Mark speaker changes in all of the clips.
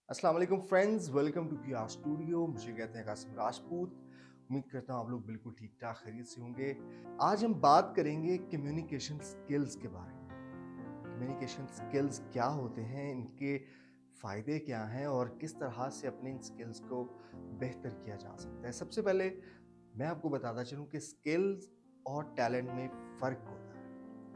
Speaker 1: अस्सलाम वालेकुम friends, welcome to किया स्टूडियो। मुझे कहते हैं कासिम राजपूत। उम्मीद करता हूँ आप लोग बिल्कुल ठीक ठाक खैरियत से होंगे। आज हम बात करेंगे कम्युनिकेशन स्किल्स के बारे में। कम्युनिकेशन स्किल्स क्या होते हैं, इनके फ़ायदे क्या हैं और किस तरह से अपने इन स्किल्स को बेहतर किया जा सकता है। सबसे पहले मैं आपको बताता चलूँ कि स्किल्स और टैलेंट में फ़र्क होता है।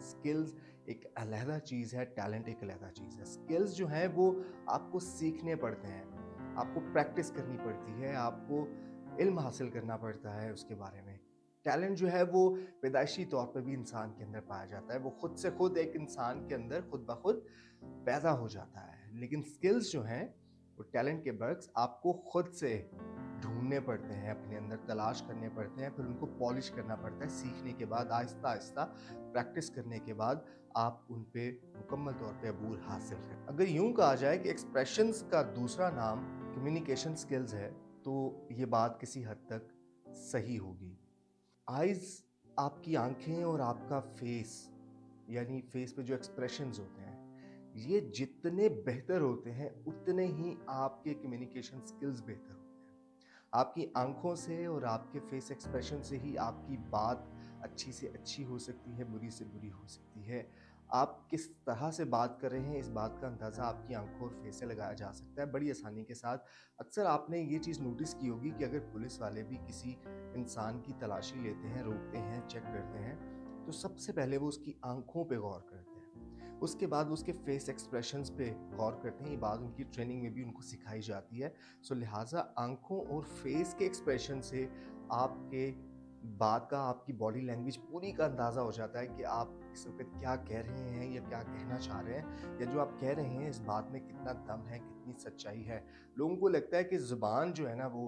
Speaker 1: स्किल्स एक अलहदा चीज़ है, टैलेंट एक अलहदा चीज़ है। स्किल्स जो हैं वो आपको सीखने पड़ते हैं, आपको प्रैक्टिस करनी पड़ती है, आपको इल्म हासिल करना पड़ता है उसके बारे में। टैलेंट जो है वो पैदाइशी तौर पे भी इंसान के अंदर पाया जाता है, वो खुद से खुद एक इंसान के अंदर खुद ब खुद पैदा हो जाता है। लेकिन स्किल्स जो हैं वो टैलेंट के बर्क्स आपको खुद से ढूँढने पड़ते हैं, अपने अंदर तलाश करने पड़ते हैं, फिर उनको पॉलिश करना पड़ता है। सीखने के बाद आहिस्ता-आहिस्ता प्रैक्टिस करने के बाद आप उन पे मुकम्मल तौर पे अबूर हासिल करें। अगर यूँ कहा जाए कि एक्सप्रेशंस का दूसरा नाम कम्युनिकेशन स्किल्स है, तो ये बात किसी हद तक सही होगी। आइज़ आपकी आँखें और आपका फेस, यानी फेस पे जो एक्सप्रेशंस होते हैं, ये जितने बेहतर होते हैं, उतने ही आपके कम्युनिकेशन स्किल्स बेहतर होते हैं। आपकी आँखों से और आपके फेस एक्सप्रेशन से ही आपकी बात अच्छी से अच्छी हो सकती है, बुरी से बुरी हो सकती है। आप किस तरह से बात कर रहे हैं, इस बात का अंदाज़ा आपकी आँखों और फेस से लगाया जा सकता है बड़ी आसानी के साथ। अक्सर आपने ये चीज़ नोटिस की होगी कि अगर पुलिस वाले भी किसी इंसान की तलाशी लेते हैं, रोकते हैं, चेक करते हैं, तो सबसे पहले वो उसकी आँखों पे गौर करते हैं। उसके बाद उसके फेस एक्सप्रेशंस पे गौर करते हैं। ये बात उनकी ट्रेनिंग में भी उनको सिखाई जाती है। सो लिहाजा आँखों और फेस के एक्सप्रेशन से आपके बात का, आपकी बॉडी लैंग्वेज पूरी का अंदाज़ा हो जाता है कि आप इस वक़्त क्या कह रहे हैं या क्या कहना चाह रहे हैं, या जो आप कह रहे हैं इस बात में कितना दम है, कितनी सच्चाई है। लोगों को लगता है कि ज़ुबान जो है ना वो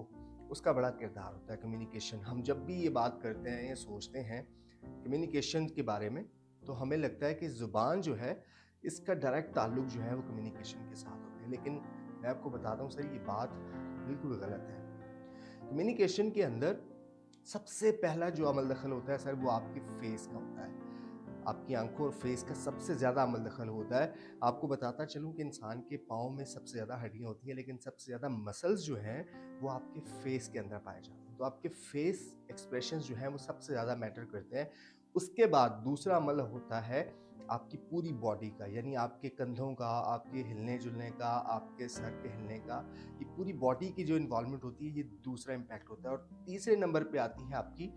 Speaker 1: उसका बड़ा किरदार होता है कम्युनिकेशन। हम जब भी ये बात करते हैं या सोचते हैं कम्युनिकेशन के बारे में, तो हमें लगता है कि ज़ुबान जो है इसका डायरेक्ट ताल्लुक जो है वो कम्युनिकेशन के साथ होता है। लेकिन मैं आपको बताता हूँ सर, ये बात बिल्कुल गलत है। कम्युनिकेशन के अंदर सबसे पहला जो अमल दखल होता है सर, वो आपके फेस का होता है। आपकी आँखों और फेस का सबसे ज़्यादा अमल दखल होता है। आपको बताता चलूँ कि इंसान के पाँव में सबसे ज़्यादा हड्डियाँ होती हैं, लेकिन सबसे ज़्यादा मसल्स जो हैं, वो आपके फेस के अंदर पाए जाते हैं। तो आपके फेस एक्सप्रेशंस जो हैं, वो सबसे ज़्यादा मैटर करते हैं। उसके बाद दूसरा अमल होता है आपकी पूरी बॉडी का, यानी आपके कंधों का, आपके हिलने-जुलने का, आपके सर के हिलने का, ये पूरी बॉडी की जो इन्वॉल्वमेंट होती है, ये दूसरा इम्पैक्ट होता है। और तीसरे नंबर पे आती है आपकी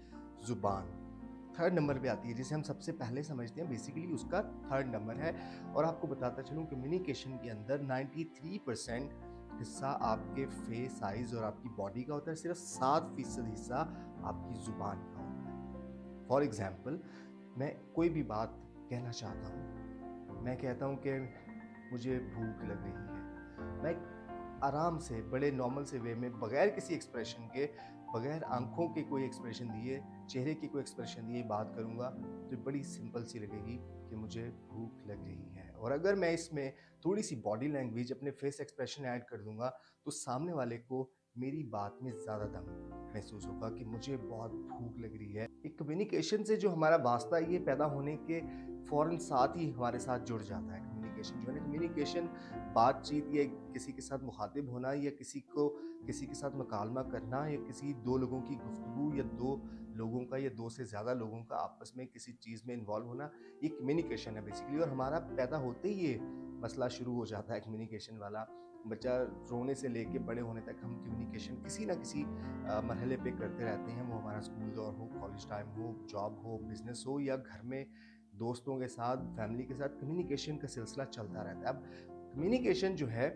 Speaker 1: ज़ुबान। थर्ड नंबर पे आती है, जिसे हम सबसे पहले समझते हैं, बेसिकली उसका थर्ड नंबर है। और आपको बताता चलूँ कम्युनिकेशन के अंदर 93% हिस्सा आपके फेस, आइज़ और आपकी बॉडी का होता है, सिर्फ 7% हिस्सा आपकी ज़ुबान का होता है। फॉर एग्ज़ाम्पल, मैं कोई भी बात कहना चाहता हूँ, मैं कहता हूँ कि मुझे भूख लग रही है। मैं आराम से, बड़े नॉर्मल से वे में, बगैर किसी एक्सप्रेशन के, बगैर आँखों के कोई एक्सप्रेशन दिए, चेहरे की कोई एक्सप्रेशन दिए बात करूँगा, तो बड़ी सिंपल सी लगेगी कि मुझे भूख लग रही है। और अगर मैं इसमें थोड़ी-सी बॉडी लैंग्वेज, अपने फेस एक्सप्रेशन ऐड कर दूँगा, तो सामने वाले को मेरी बात में ज़्यादा दम महसूस होगा कि मुझे बहुत भूख लग रही है। एक कम्युनिकेशन से जो हमारा वास्ता है, ये पैदा होने के फ़ौरन साथ ही हमारे साथ जुड़ जाता है। कम्युनिकेशन जो है ना, कम्युनिकेशन बातचीत या किसी के साथ मुखातिब होना, या किसी के साथ मुकालमा करना, या किसी 2 लोगों की गुफ्तगू, या 2 लोगों का या 2 से ज़्यादा लोगों का आपस में किसी चीज़ में इन्वॉल्व होना, ये कम्युनिकेशन है बेसिकली। और हमारा पैदा होते ही ये मसला शुरू हो जाता है कम्युनिकेशन वाला। बच्चा रोने से लेके बड़े होने तक हम कम्युनिकेशन किसी ना किसी मरहले पे करते रहते हैं। वो हमारा स्कूल दौर हो, कॉलेज टाइम हो, जॉब हो, बिज़नेस हो, या घर में दोस्तों के साथ, फैमिली के साथ कम्युनिकेशन का सिलसिला चलता रहता है। अब कम्युनिकेशन जो है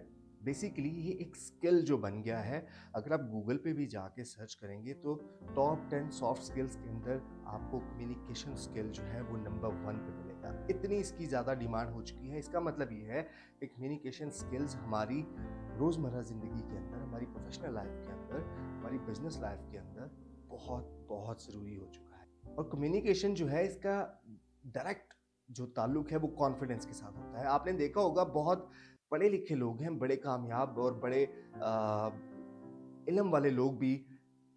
Speaker 1: बेसिकली ये एक स्किल जो बन गया है। अगर आप गूगल पे भी जाके सर्च करेंगे तो टॉप 10 सॉफ्ट स्किल्स के अंदर आपको कम्युनिकेशन स्किल जो है वो नंबर 1 पे मिलेगा। इतनी इसकी ज़्यादा डिमांड हो चुकी है। इसका मतलब ये है कि कम्युनिकेशन स्किल्स हमारी रोज़मर्रा ज़िंदगी के अंदर, हमारी प्रोफेशनल लाइफ के अंदर, हमारी बिज़नेस लाइफ के अंदर बहुत बहुत ज़रूरी हो चुका है। और कम्युनिकेशन जो है, इसका डायरेक्ट जो ताल्लुक है वो कॉन्फिडेंस के साथ होता है। आपने देखा होगा बहुत पढ़े लिखे लोग हैं, बड़े कामयाब और बड़े इल्म वाले लोग भी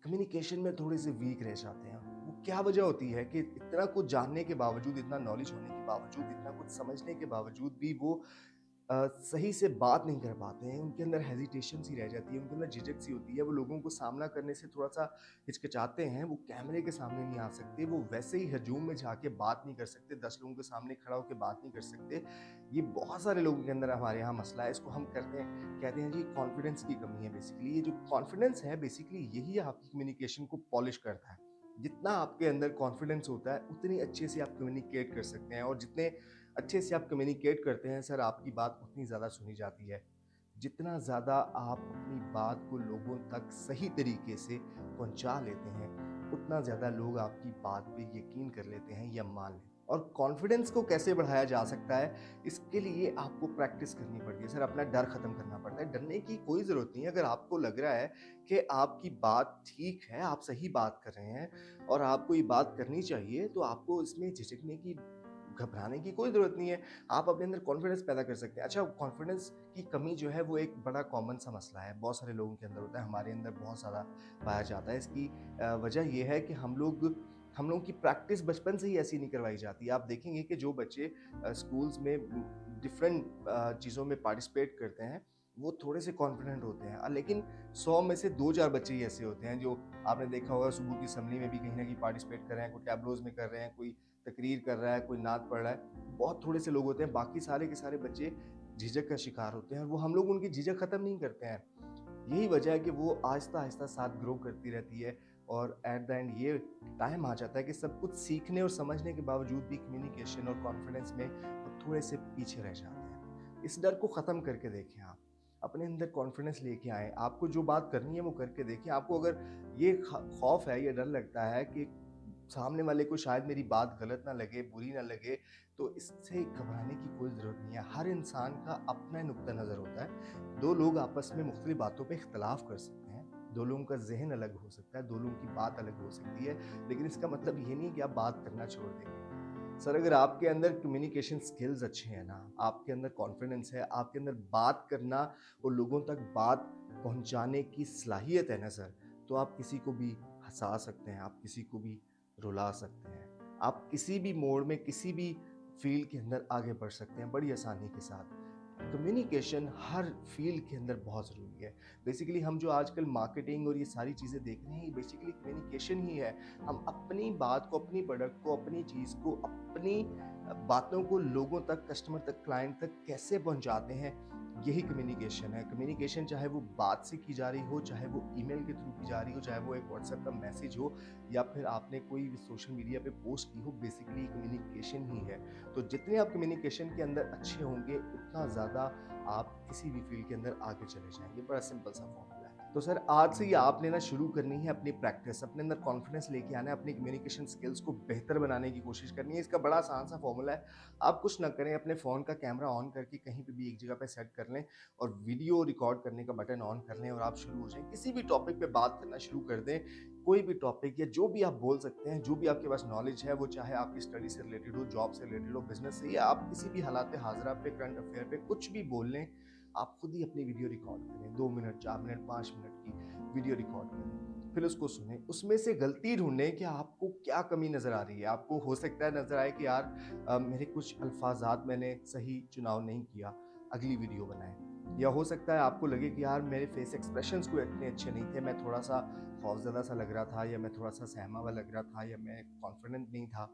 Speaker 1: कम्युनिकेशन में थोड़े से वीक रह जाते हैं। वो क्या वजह होती है कि इतना कुछ जानने के बावजूद, इतना नॉलेज होने के बावजूद, इतना कुछ समझने के बावजूद भी वो सही से बात नहीं कर पाते हैं, उनके अंदर हेजिटेशन सी रह जाती है, उनके अंदर झिझक सी होती है, वो लोगों को सामना करने से थोड़ा-सा हिचकिचाते हैं, वो कैमरे के सामने नहीं आ सकते, वो वैसे ही हजूम में जाके बात नहीं कर सकते, 10 लोगों के सामने खड़ा होके बात नहीं कर सकते। ये बहुत सारे लोगों के अंदर हमारे यहाँ मसला है, इसको हम कहते हैं जी कॉन्फिडेंस की कमी है बेसिकली। ये जो कॉन्फिडेंस है बेसिकली यही आपकी कम्युनिकेशन को पॉलिश करता है। जितना आपके अंदर कॉन्फिडेंस होता है, उतनी अच्छे से आप कम्युनिकेट कर सकते हैं और जितने अच्छे से आप कम्युनिकेट करते हैं सर, आपकी बात उतनी ज़्यादा सुनी जाती है। जितना ज़्यादा आप अपनी बात को लोगों तक सही तरीके से पहुँचा लेते हैं, उतना ज़्यादा लोग आपकी बात पे यकीन कर लेते हैं या मान लेते हैं। और कॉन्फिडेंस को कैसे बढ़ाया जा सकता है, इसके लिए आपको प्रैक्टिस करनी पड़ती है। सर, अपना डर खत्म करना पड़ता है। डरने की कोई ज़रूरत नहीं है। अगर आपको लग रहा है कि आपकी बात ठीक है, आप सही बात कर रहे हैं और आपको ये बात करनी चाहिए, तो आपको इसमें झिझकने की, घबराने की कोई ज़रूरत नहीं है। आप अपने अंदर कॉन्फिडेंस पैदा कर सकते हैं। अच्छा, कॉन्फिडेंस की कमी जो है वो एक बड़ा कॉमन सा मसला है। बहुत सारे लोगों के अंदर होता है, हमारे अंदर बहुत ज़्यादा पाया जाता है। इसकी वजह ये है कि हम लोगों की प्रैक्टिस बचपन से ही ऐसी नहीं करवाई जाती। आप देखेंगे कि जो बच्चे स्कूल्स में डिफरेंट चीज़ों में पार्टिसिपेट करते हैं, वो थोड़े से कॉन्फिडेंट होते हैं। लेकिन 100 में से 2-4 बच्चे ही ऐसे होते हैं जो आपने देखा होगा सुबह की असेंबली में भी कहीं न कहीं पार्टिसिपेट कर रहे हैं, कोई टैबलोज़ में कर रहे हैं, कोई तकरीर कर रहा है, कोई नात पढ़ रहा है। बहुत थोड़े से लोग होते हैं, बाकी सारे के सारे बच्चे झिझक का शिकार होते हैं और वो हम लोग उनकी झिझक खत्म नहीं करते हैं। यही वजह है कि वो आहिस्ता-आहिस्ता साथ ग्रो करती रहती है और एट द एंड ये टाइम आ जाता है कि सब कुछ सीखने और समझने के बावजूद भी कम्युनिकेशन और कॉन्फिडेंस में वो थोड़े से पीछे रह जाते हैं। इस डर को ख़त्म करके देखें आप। अपने अंदर कॉन्फिडेंस लेके आएँ। आपको जो बात करनी है वो करके देखिए। आपको अगर ये खौफ है, ये डर लगता है कि सामने वाले को शायद मेरी बात गलत ना लगे, बुरी ना लगे, तो इससे घबराने की कोई ज़रूरत नहीं है। हर इंसान का अपना नुक्ता नज़र होता है। 2 लोग आपस में मुख्तलिफ बातों पे इख्तिलाफ़ कर सकते हैं। 2 लोगों का ज़हन अलग हो सकता है, 2 लोगों की बात अलग हो सकती है, लेकिन इसका मतलब ये नहीं है कि आप बात करना छोड़ देंगे। सर, अगर आपके अंदर कम्युनिकेशन स्किल्स अच्छे हैं ना, आपके अंदर कॉन्फिडेंस है, आपके अंदर बात करना और लोगों तक बात पहुँचाने की सलाहियत है ना सर, तो आप किसी को भी हँसा सकते हैं, आप किसी को भी रुला सकते हैं। आप किसी भी मोड़ में, किसी भी फ़ील्ड के अंदर आगे बढ़ सकते हैं बड़ी आसानी के साथ। कम्युनिकेशन हर फ़ील्ड के अंदर बहुत ज़रूरी है। बेसिकली हम जो आजकल मार्केटिंग और ये सारी चीज़ें देख रहे हैं, ये बेसिकली कम्युनिकेशन ही है। हम अपनी बात को, अपनी प्रोडक्ट को, अपनी चीज़ को, अपनी बातों को लोगों तक, कस्टमर तक, क्लाइंट तक कैसे पहुँचाते हैं, यही कम्युनिकेशन है। कम्युनिकेशन चाहे वो बात से की जा रही हो, चाहे वो ईमेल के थ्रू की जा रही हो, चाहे वो एक व्हाट्सएप का मैसेज हो या फिर आपने कोई सोशल मीडिया पे पोस्ट की हो, बेसिकली कम्युनिकेशन ही है। तो जितने आप कम्युनिकेशन के अंदर अच्छे होंगे, उतना ज़्यादा आप किसी भी फील्ड के अंदर आगे चले जाएँगे। बड़ा सिंपल सा फॉर्मूला है। तो सर, आज से ही आपने ना शुरू करनी है अपनी प्रैक्टिस, अपने अंदर कॉन्फिडेंस लेके आना है, अपनी कम्युनिकेशन स्किल्स को बेहतर बनाने की कोशिश करनी है। इसका बड़ा आसान सा फॉर्मूला है। आप कुछ ना करें, अपने फ़ोन का कैमरा ऑन करके कहीं पे भी एक जगह पे सेट कर लें और वीडियो रिकॉर्ड करने का बटन ऑन कर लें और आप शुरू हो जाएँ। किसी भी टॉपिक पे बात करना शुरू कर दें। कोई भी टॉपिक या जो भी आप बोल सकते हैं, जो भी आपके पास नॉलेज है, वो चाहे आपकी स्टडी से रिलेटेड हो, जॉब से रिलेटेड हो, बिज़नेस से, या आप किसी भी हालात हाज़िरा पे, करंट अफ़ेयर पे कुछ भी बोल लें, आप खुद ही अपनी वीडियो रिकॉर्ड करें। 2 मिनट, 4 मिनट, 5 मिनट की वीडियो रिकॉर्ड करें। फिर उसको सुनें। उसमें से गलती ढूँढें कि आपको क्या कमी नज़र आ रही है। आपको हो सकता है नज़र आए कि यार मेरे कुछ अल्फ़ाज़ात मैंने सही चुनाव नहीं किया, अगली वीडियो बनाएँ। या हो सकता है आपको लगे कि यार मेरे फेस एक्सप्रेशंस कोई इतने अच्छे नहीं थे, मैं थोड़ा-सा खौफ़ज़दा सा लग रहा था या मैं थोड़ा-सा सहमा हुआ लग रहा था या मैं कॉन्फिडेंट नहीं था।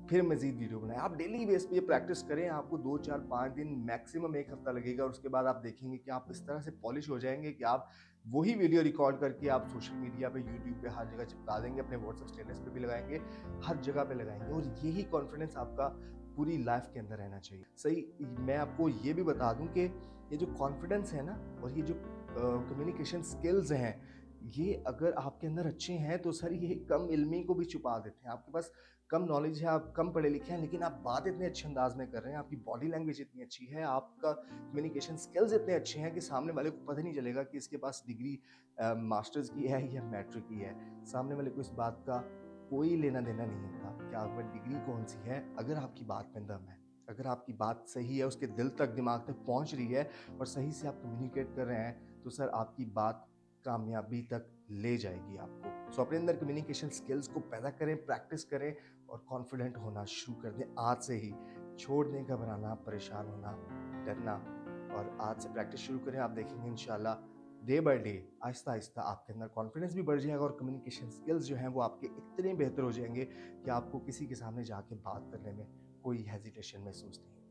Speaker 1: फिर मज़ीद वीडियो बनाएँ। आप डेली बेस पे ये प्रैक्टिस करें, आपको 2, 4, 5 दिन, मैक्सिमम 1 हफ़्ता लगेगा और उसके बाद आप देखेंगे कि आप इस तरह से पॉलिश हो जाएँगे कि आप वही वीडियो रिकॉर्ड करके आप सोशल मीडिया पे, यूट्यूब पे हर जगह चिपका देंगे, अपने व्हाट्सएप स्टेटस पे भी लगाएँगे, हर जगह पे लगाएँगे और यही कॉन्फिडेंस आपका पूरी लाइफ़ के अंदर रहना चाहिए। सही, मैं आपको ये भी बता दूँ कि ये जो कॉन्फिडेंस है ना और ये जो कम्युनिकेशन स्किल्स हैं, ये अगर आपके अंदर अच्छे हैं तो सर ये कम इल्मी को भी छुपा देते हैं। आपके पास कम नॉलेज है, आप कम पढ़े लिखे हैं, लेकिन आप बात इतने अच्छे अंदाज में कर रहे हैं, आपकी बॉडी लैंग्वेज इतनी अच्छी है, आपका कम्युनिकेशन स्किल्स इतने अच्छे हैं कि सामने वाले को पता नहीं चलेगा कि इसके पास डिग्री मास्टर्स की है या मैट्रिक की है। सामने वाले को इस बात का कोई लेना देना नहीं होता कि आप में डिग्री कौन सी है, अगर आपकी बात में दम है, अगर आपकी बात सही है, उसके दिल तक, दिमाग तक पहुंच रही है और सही से आप कम्युनिकेट कर रहे हैं, तो सर आपकी बात कामयाबी तक ले जाएगी आपको। सो अपने अंदर कम्युनिकेशन स्किल्स को पैदा करें, प्रैक्टिस करें और कॉन्फिडेंट होना शुरू कर दें आज से ही। छोड़ दें घबराना, परेशान होना, डरना। और आज से प्रैक्टिस शुरू करें। आप देखेंगे इंशाल्लाह day by day Aahista Aahista आपके अंदर कॉन्फिडेंस भी बढ़ जाएगा और कम्युनिकेशन स्किल्स जो हैं वो आपके इतने बेहतर हो जाएंगे कि आपको किसी के सामने जाके बात करने में कोई हेजिटेशन महसूस नहीं होगी।